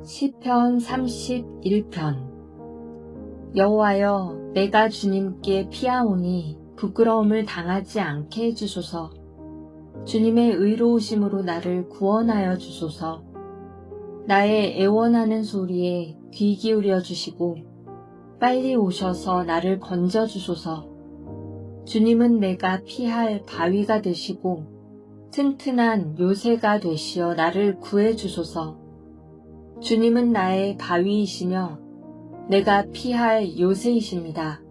시편 31편. 여호와여, 내가 주님께 피하오니 부끄러움을 당하지 않게 해주소서. 주님의 의로우심으로 나를 구원하여 주소서. 나의 애원하는 소리에 귀 기울여 주시고 빨리 오셔서 나를 건져 주소서. 주님은 내가 피할 바위가 되시고 튼튼한 요새가 되시어 나를 구해 주소서. 주님은 나의 바위이시며 내가 피할 요새이십니다.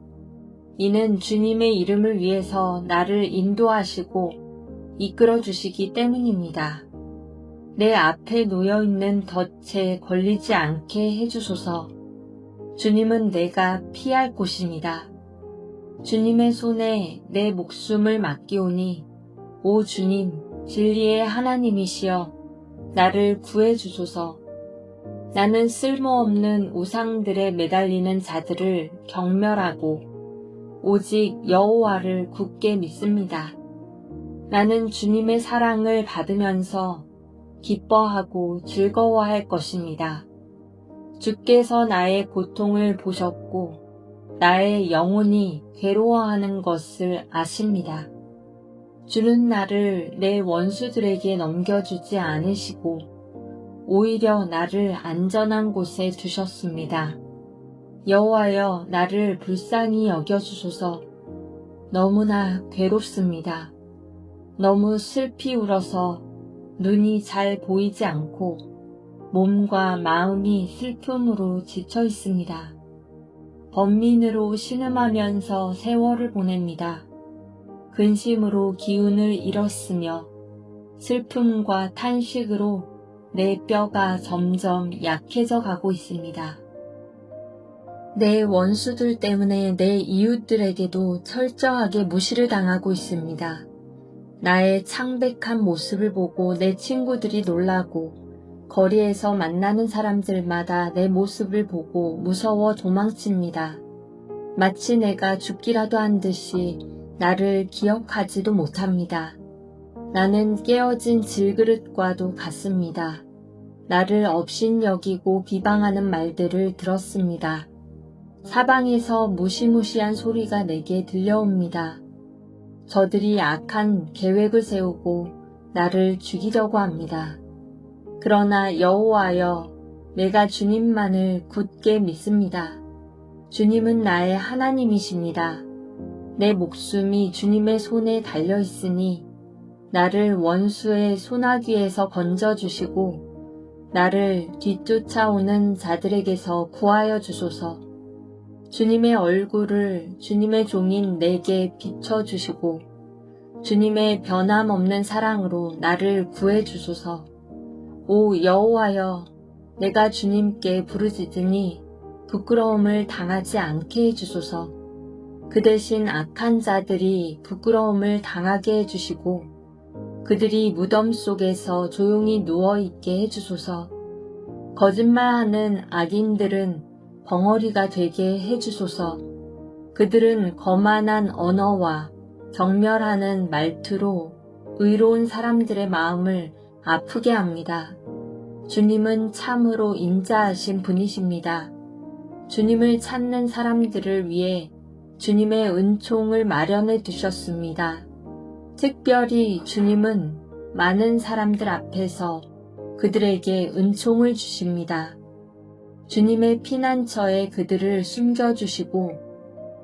이는 주님의 이름을 위해서 나를 인도하시고 이끌어 주시기 때문입니다. 내 앞에 놓여있는 덫에 걸리지 않게 해주소서. 주님은 내가 피할 곳입니다. 주님의 손에 내 목숨을 맡기오니 오 주님, 진리의 하나님이시여 나를 구해 주소서. 나는 쓸모없는 우상들에 매달리는 자들을 경멸하고 오직 여호와를 굳게 믿습니다. 나는 주님의 사랑을 받으면서 기뻐하고 즐거워할 것입니다. 주께서 나의 고통을 보셨고 나의 영혼이 괴로워하는 것을 아십니다. 주는 나를 내 원수들에게 넘겨주지 않으시고 오히려 나를 안전한 곳에 두셨습니다. 여호와여, 나를 불쌍히 여겨주소서. 너무나 괴롭습니다. 너무 슬피 울어서 눈이 잘 보이지 않고 몸과 마음이 슬픔으로 지쳐 있습니다. 번민으로 신음하면서 세월을 보냅니다. 근심으로 기운을 잃었으며 슬픔과 탄식으로 내 뼈가 점점 약해져 가고 있습니다. 내 원수들 때문에 내 이웃들에게도 철저하게 무시를 당하고 있습니다. 나의 창백한 모습을 보고 내 친구들이 놀라고 거리에서 만나는 사람들마다 내 모습을 보고 무서워 도망칩니다. 마치 내가 죽기라도 한 듯이 나를 기억하지도 못합니다. 나는 깨어진 질그릇과도 같습니다. 나를 업신여기고 비방하는 말들을 들었습니다. 사방에서 무시무시한 소리가 내게 들려옵니다. 저들이 악한 계획을 세우고 나를 죽이려고 합니다. 그러나 여호와여, 내가 주님만을 굳게 믿습니다. 주님은 나의 하나님이십니다. 내 목숨이 주님의 손에 달려 있으니 나를 원수의 소나귀에서 건져주시고 나를 뒤쫓아오는 자들에게서 구하여 주소서. 주님의 얼굴을 주님의 종인 내게 비춰주시고 주님의 변함없는 사랑으로 나를 구해 주소서. 오 여호와여, 내가 주님께 부르짖으니 부끄러움을 당하지 않게 해주소서. 그 대신 악한 자들이 부끄러움을 당하게 해주시고 그들이 무덤 속에서 조용히 누워있게 해주소서. 거짓말하는 악인들은 벙어리가 되게 해주소서. 그들은 거만한 언어와 경멸하는 말투로 의로운 사람들의 마음을 아프게 합니다. 주님은 참으로 인자하신 분이십니다. 주님을 찾는 사람들을 위해 주님의 은총을 마련해 두셨습니다. 특별히 주님은 많은 사람들 앞에서 그들에게 은총을 주십니다. 주님의 피난처에 그들을 숨겨주시고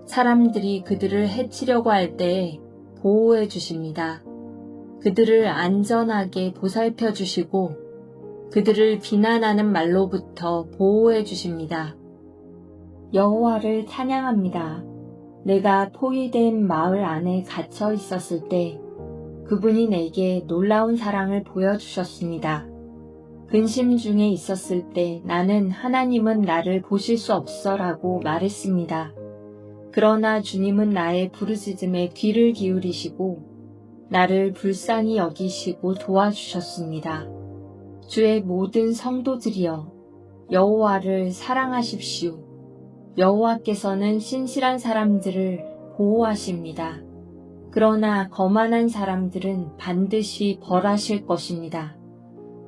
사람들이 그들을 해치려고 할 때에 보호해 주십니다. 그들을 안전하게 보살펴 주시고 그들을 비난하는 말로부터 보호해 주십니다. 여호와를 찬양합니다. 내가 포위된 마을 안에 갇혀 있었을 때 그분이 내게 놀라운 사랑을 보여주셨습니다. 근심 중에 있었을 때 나는 하나님은 나를 보실 수 없어라고 말했습니다. 그러나 주님은 나의 부르짖음에 귀를 기울이시고 나를 불쌍히 여기시고 도와주셨습니다. 주의 모든 성도들이여, 여호와를 사랑하십시오. 여호와께서는 신실한 사람들을 보호하십니다. 그러나 거만한 사람들은 반드시 벌하실 것입니다.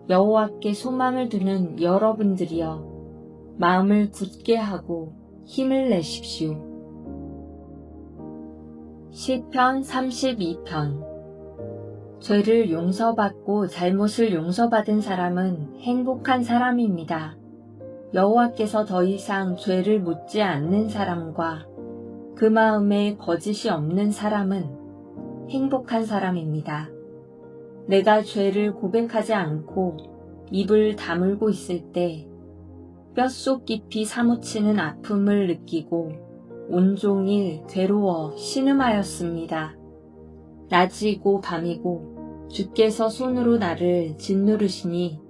여호와께 소망을 두는 여러분들이여 마음을 굳게 하고 힘을 내십시오. 시편 32편. 죄를 용서받고 잘못을 용서받은 사람은 행복한 사람입니다. 여호와께서 더 이상 죄를 묻지 않는 사람과 그 마음에 거짓이 없는 사람은 행복한 사람입니다. 내가 죄를 고백하지 않고 입을 다물고 있을 때 뼛속 깊이 사무치는 아픔을 느끼고 온종일 괴로워 신음하였습니다. 낮이고 밤이고 주께서 손으로 나를 짓누르시니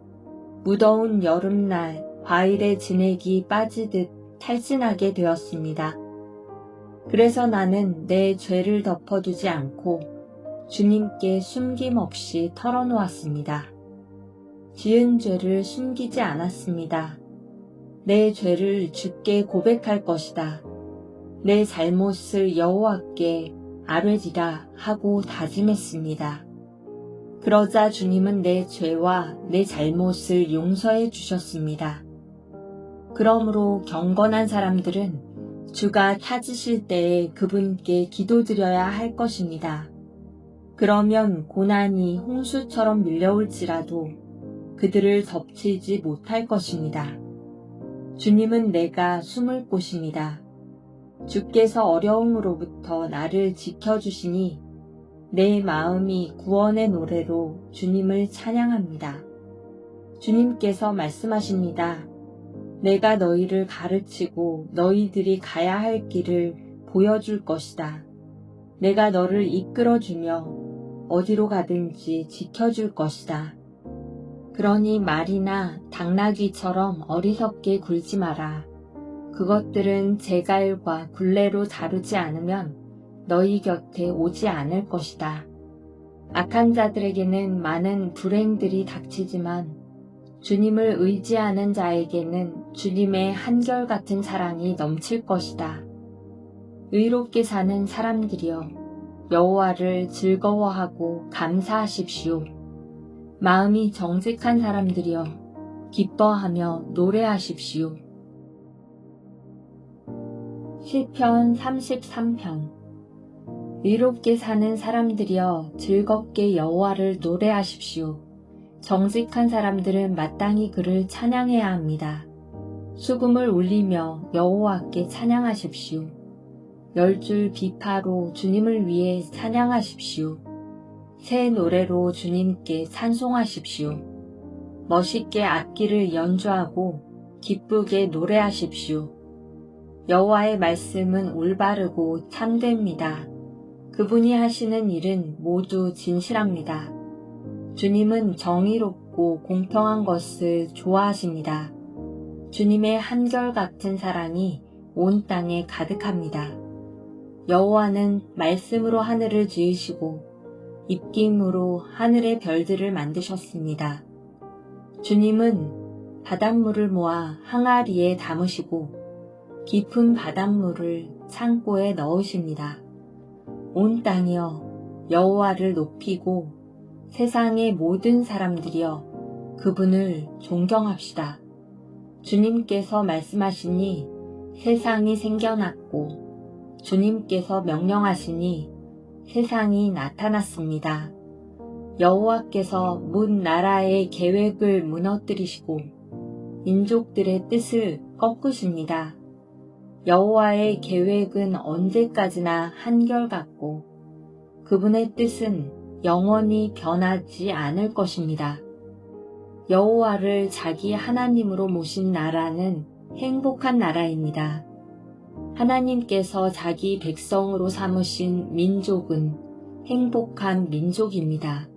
무더운 여름날 과일에 진액이 빠지듯 탈진하게 되었습니다. 그래서 나는 내 죄를 덮어두지 않고 주님께 숨김없이 털어놓았습니다. 지은 죄를 숨기지 않았습니다. 내 죄를 주께 고백할 것이다. 내 잘못을 여호와께 아뢰리라 하고 다짐했습니다. 그러자 주님은 내 죄와 내 잘못을 용서해 주셨습니다. 그러므로 경건한 사람들은 주가 찾으실 때에 그분께 기도드려야 할 것입니다. 그러면 고난이 홍수처럼 밀려올지라도 그들을 덮치지 못할 것입니다. 주님은 내가 숨을 곳입니다. 주께서 어려움으로부터 나를 지켜주시니 내 마음이 구원의 노래로 주님을 찬양합니다. 주님께서 말씀하십니다. 내가 너희를 가르치고 너희들이 가야 할 길을 보여줄 것이다. 내가 너를 이끌어주며 어디로 가든지 지켜줄 것이다. 그러니 말이나 당나귀처럼 어리석게 굴지 마라. 그것들은 제갈과 굴레로 다루지 않으면 너희 곁에 오지 않을 것이다. 악한 자들에게는 많은 불행들이 닥치지만 주님을 의지하는 자에게는 주님의 한결같은 사랑이 넘칠 것이다. 의롭게 사는 사람들이여 여호와를 즐거워하고 감사하십시오. 마음이 정직한 사람들이여 기뻐하며 노래하십시오. 시편 33편. 의롭게 사는 사람들이여 즐겁게 여호와를 노래하십시오. 정직한 사람들은 마땅히 그를 찬양해야 합니다. 수금을 울리며 여호와께 찬양하십시오. 10줄 비파로 주님을 위해 찬양하십시오. 새 노래로 주님께 찬송하십시오. 멋있게 악기를 연주하고 기쁘게 노래하십시오. 여호와의 말씀은 올바르고 참됩니다. 그분이 하시는 일은 모두 진실합니다. 주님은 정의롭고 공평한 것을 좋아하십니다. 주님의 한결같은 사랑이 온 땅에 가득합니다. 여호와는 말씀으로 하늘을 지으시고 입김으로 하늘의 별들을 만드셨습니다. 주님은 바닷물을 모아 항아리에 담으시고 깊은 바닷물을 창고에 넣으십니다. 온 땅이여 여호와를 높이고 세상의 모든 사람들이여 그분을 존경합시다. 주님께서 말씀하시니 세상이 생겨났고 주님께서 명령하시니 세상이 나타났습니다. 여호와께서 문 나라의 계획을 무너뜨리시고 민족들의 뜻을 꺾으십니다. 여호와의 계획은 언제까지나 한결같고 그분의 뜻은 영원히 변하지 않을 것입니다. 여호와를 자기 하나님으로 모신 나라는 행복한 나라입니다. 하나님께서 자기 백성으로 삼으신 민족은 행복한 민족입니다.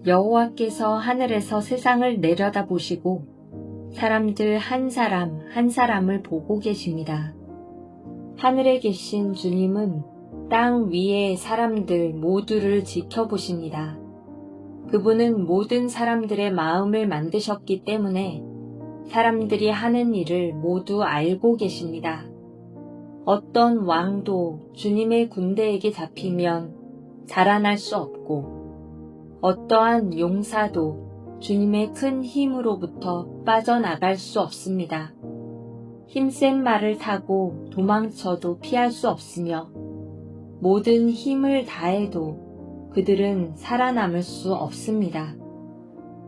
여호와께서 하늘에서 세상을 내려다보시고 사람들 한 사람 한 사람을 보고 계십니다. 하늘에 계신 주님은 땅 위의 사람들 모두를 지켜보십니다. 그분은 모든 사람들의 마음을 만드셨기 때문에 사람들이 하는 일을 모두 알고 계십니다. 어떤 왕도 주님의 군대에게 잡히면 자라날 수 없고 어떠한 용사도 주님의 큰 힘으로부터 빠져나갈 수 없습니다. 힘센 말을 타고 도망쳐도 피할 수 없으며 모든 힘을 다해도 그들은 살아남을 수 없습니다.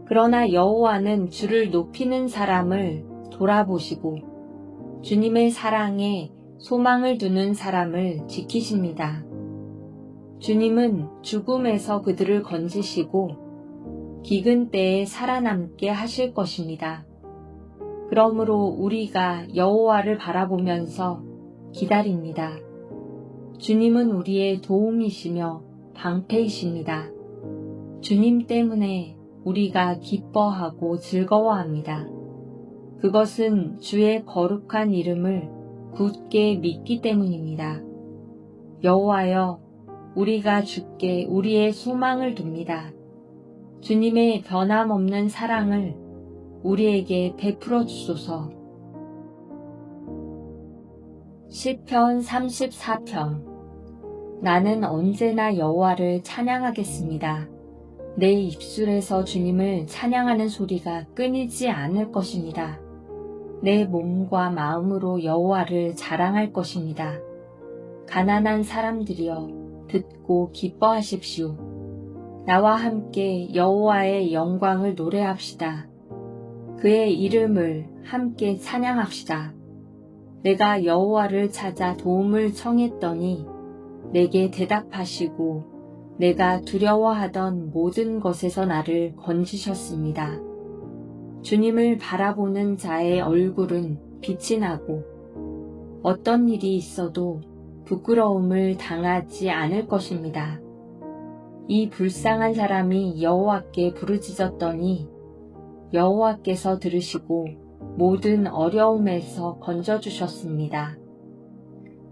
그러나 여호와는 주를 높이는 사람을 돌아보시고 주님의 사랑에 소망을 두는 사람을 지키십니다. 주님은 죽음에서 그들을 건지시고 기근 때에 살아남게 하실 것입니다. 그러므로 우리가 여호와를 바라보면서 기다립니다. 주님은 우리의 도움이시며 방패이십니다. 주님 때문에 우리가 기뻐하고 즐거워합니다. 그것은 주의 거룩한 이름을 굳게 믿기 때문입니다. 여호와여, 우리가 주께 우리의 소망을 둡니다. 주님의 변함없는 사랑을 우리에게 베풀어 주소서. 시편 34편. 나는 언제나 여호와를 찬양하겠습니다. 내 입술에서 주님을 찬양하는 소리가 끊이지 않을 것입니다. 내 몸과 마음으로 여호와를 자랑할 것입니다. 가난한 사람들이여, 듣고 기뻐하십시오. 나와 함께 여호와의 영광을 노래합시다. 그의 이름을 함께 찬양합시다. 내가 여호와를 찾아 도움을 청했더니 내게 대답하시고 내가 두려워하던 모든 것에서 나를 건지셨습니다. 주님을 바라보는 자의 얼굴은 빛이 나고 어떤 일이 있어도 부끄러움을 당하지 않을 것입니다. 이 불쌍한 사람이 여호와께 부르짖었더니 여호와께서 들으시고 모든 어려움에서 건져주셨습니다.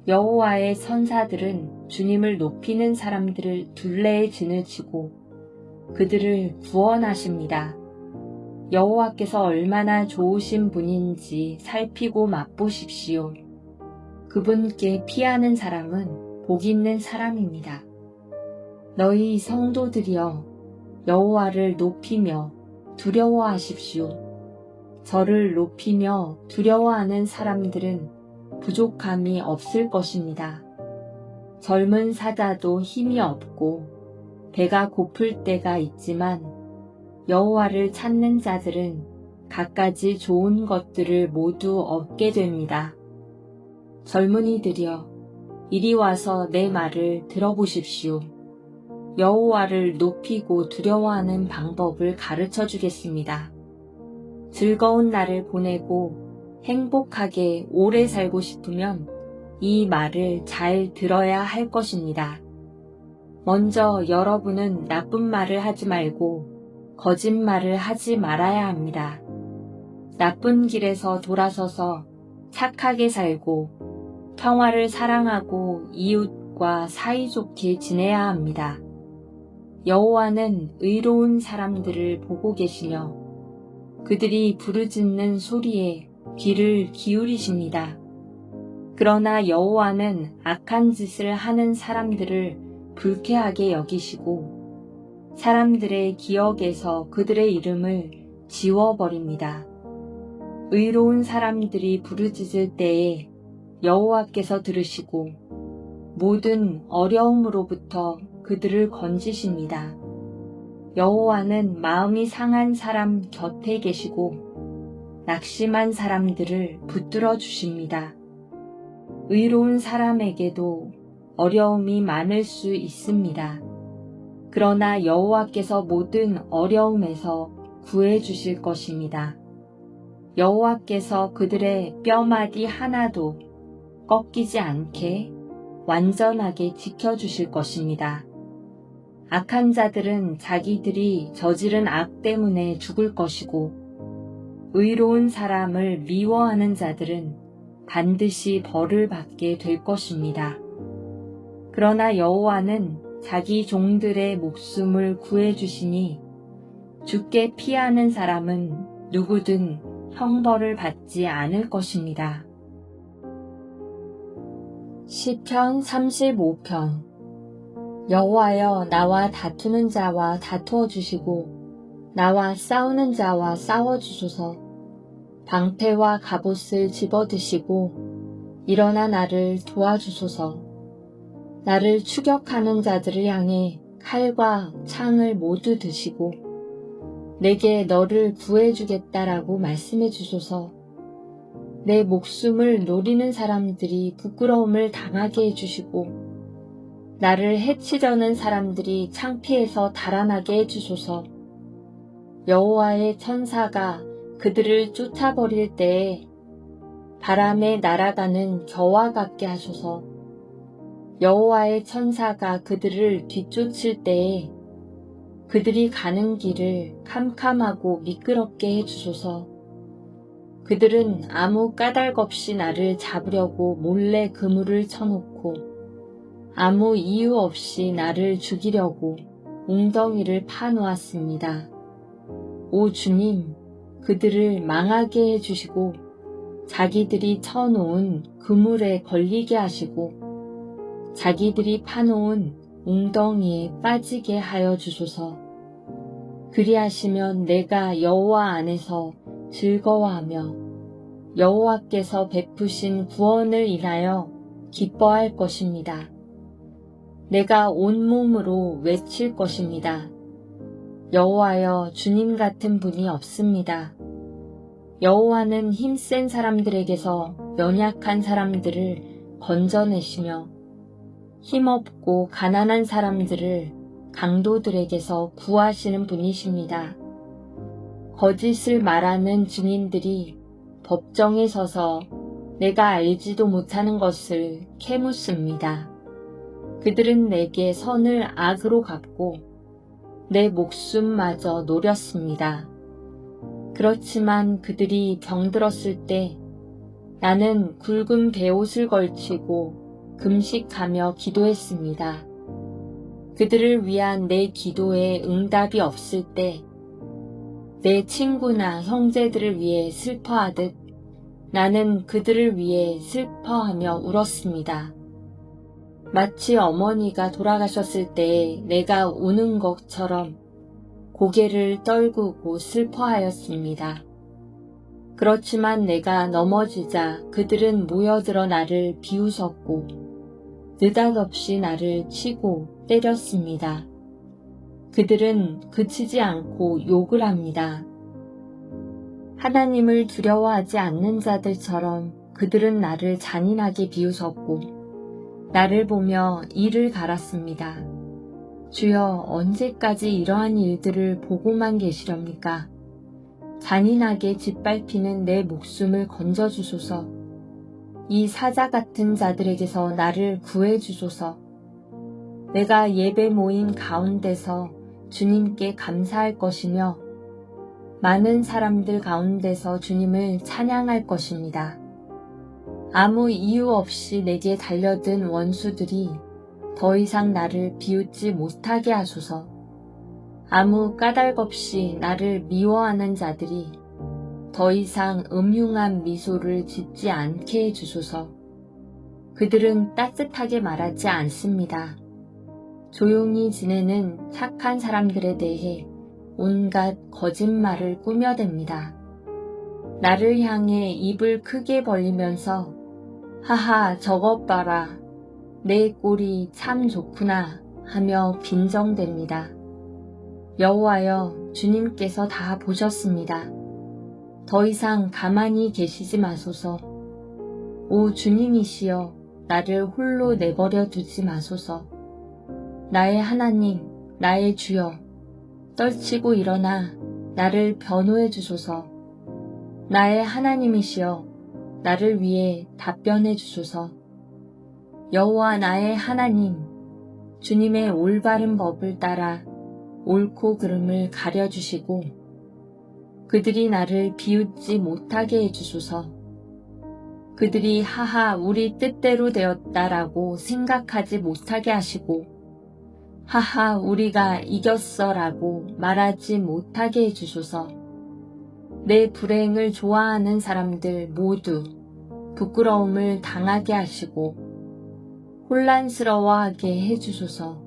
여호와의 선사들은 주님을 높이는 사람들을 둘레에 진을 치고 그들을 구원하십니다. 여호와께서 얼마나 좋으신 분인지 살피고 맛보십시오. 그분께 피하는 사람은 복 있는 사람입니다. 너희 성도들이여, 여호와를 높이며 두려워하십시오. 저를 높이며 두려워하는 사람들은 부족함이 없을 것입니다. 젊은 사자도 힘이 없고 배가 고플 때가 있지만 여호와를 찾는 자들은 갖가지 좋은 것들을 모두 얻게 됩니다. 젊은이들이여, 이리 와서 내 말을 들어보십시오. 여호와를 높이고 두려워하는 방법을 가르쳐 주겠습니다. 즐거운 날을 보내고 행복하게 오래 살고 싶으면 이 말을 잘 들어야 할 것입니다. 먼저 여러분은 나쁜 말을 하지 말고 거짓말을 하지 말아야 합니다. 나쁜 길에서 돌아서서 착하게 살고 평화를 사랑하고 이웃과 사이좋게 지내야 합니다. 여호와는 의로운 사람들을 보고 계시며 그들이 부르짖는 소리에 귀를 기울이십니다. 그러나 여호와는 악한 짓을 하는 사람들을 불쾌하게 여기시고 사람들의 기억에서 그들의 이름을 지워버립니다. 의로운 사람들이 부르짖을 때에 여호와께서 들으시고 모든 어려움으로부터 그들을 건지십니다. 여호와는 마음이 상한 사람 곁에 계시고 낙심한 사람들을 붙들어 주십니다. 의로운 사람에게도 어려움이 많을 수 있습니다. 그러나 여호와께서 모든 어려움에서 구해 주실 것입니다. 여호와께서 그들의 뼈마디 하나도 꺾이지 않게 완전하게 지켜주실 것입니다. 악한 자들은 자기들이 저지른 악 때문에 죽을 것이고 의로운 사람을 미워하는 자들은 반드시 벌을 받게 될 것입니다. 그러나 여호와는 자기 종들의 목숨을 구해주시니 주께 피하는 사람은 누구든 형벌을 받지 않을 것입니다. 시편 35편. 여호와여, 나와 다투는 자와 다투어 주시고 나와 싸우는 자와 싸워주소서. 방패와 갑옷을 집어드시고 일어나 나를 도와주소서. 나를 추격하는 자들을 향해 칼과 창을 모두 드시고 내게 너를 구해주겠다라고 말씀해 주소서. 내 목숨을 노리는 사람들이 부끄러움을 당하게 해주시고 나를 해치려는 사람들이 창피해서 달아나게 해주소서. 여호와의 천사가 그들을 쫓아버릴 때에 바람에 날아가는 겨와 같게 하소서. 여호와의 천사가 그들을 뒤쫓을 때에 그들이 가는 길을 캄캄하고 미끄럽게 해주소서. 그들은 아무 까닭 없이 나를 잡으려고 몰래 그물을 쳐놓고 아무 이유 없이 나를 죽이려고 웅덩이를 파놓았습니다. 오 주님, 그들을 망하게 해주시고 자기들이 쳐놓은 그물에 걸리게 하시고 자기들이 파놓은 웅덩이에 빠지게 하여 주소서. 그리하시면 내가 여호와 안에서 즐거워하며 여호와께서 베푸신 구원을 인하여 기뻐할 것입니다. 내가 온몸으로 외칠 것입니다. 여호와여, 주님 같은 분이 없습니다. 여호와는 힘센 사람들에게서 연약한 사람들을 건져내시며 힘없고 가난한 사람들을 강도들에게서 구하시는 분이십니다. 거짓을 말하는 증인들이 법정에 서서 내가 알지도 못하는 것을 캐묻습니다. 그들은 내게 선을 악으로 갚고 내 목숨마저 노렸습니다. 그렇지만 그들이 병들었을 때 나는 굵은 베옷을 걸치고 금식하며 기도했습니다. 그들을 위한 내 기도에 응답이 없을 때 내 친구나 형제들을 위해 슬퍼하듯 나는 그들을 위해 슬퍼하며 울었습니다. 마치 어머니가 돌아가셨을 때 내가 우는 것처럼 고개를 떨구고 슬퍼하였습니다. 그렇지만 내가 넘어지자 그들은 모여들어 나를 비웃었고 느닷없이 나를 치고 때렸습니다. 그들은 그치지 않고 욕을 합니다. 하나님을 두려워하지 않는 자들처럼 그들은 나를 잔인하게 비웃었고 나를 보며 이를 갈았습니다. 주여, 언제까지 이러한 일들을 보고만 계시렵니까? 잔인하게 짓밟히는 내 목숨을 건져주소서. 이 사자 같은 자들에게서 나를 구해주소서. 내가 예배 모임 가운데서 주님께 감사할 것이며 많은 사람들 가운데서 주님을 찬양할 것입니다. 아무 이유 없이 내게 달려든 원수들이 더 이상 나를 비웃지 못하게 하소서. 아무 까닭 없이 나를 미워하는 자들이 더 이상 음흉한 미소를 짓지 않게 해주소서. 그들은 따뜻하게 말하지 않습니다. 조용히 지내는 착한 사람들에 대해 온갖 거짓말을 꾸며댑니다. 나를 향해 입을 크게 벌리면서 하하, 저것 봐라, 내 꼴이 참 좋구나 하며 빈정댑니다. 여호와여, 주님께서 다 보셨습니다. 더 이상 가만히 계시지 마소서. 오 주님이시여, 나를 홀로 내버려 두지 마소서. 나의 하나님, 나의 주여, 떨치고 일어나 나를 변호해 주소서. 나의 하나님이시여, 나를 위해 답변해 주소서. 여호와 나의 하나님, 주님의 올바른 법을 따라 옳고 그름을 가려주시고 그들이 나를 비웃지 못하게 해주소서. 그들이 하하, 우리 뜻대로 되었다라고 생각하지 못하게 하시고 하하, 우리가 이겼어라고 말하지 못하게 해주소서. 내 불행을 좋아하는 사람들 모두 부끄러움을 당하게 하시고 혼란스러워하게 해주소서.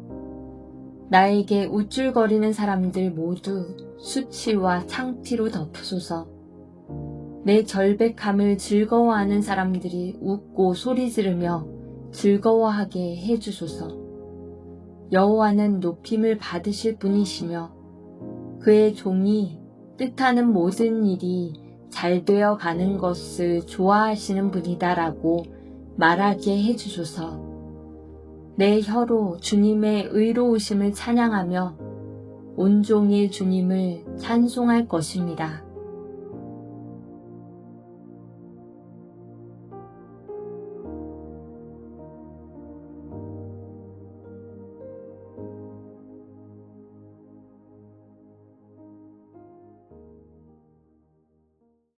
나에게 우쭐거리는 사람들 모두 수치와 창피로 덮으소서. 내 절백함을 즐거워하는 사람들이 웃고 소리 지르며 즐거워하게 해주소서. 여호와는 높임을 받으실 분이시며 그의 종이 뜻하는 모든 일이 잘 되어 가는 것을 좋아하시는 분이다라고 말하게 해주소서. 내 혀로 주님의 의로우심을 찬양하며 온종일 주님을 찬송할 것입니다.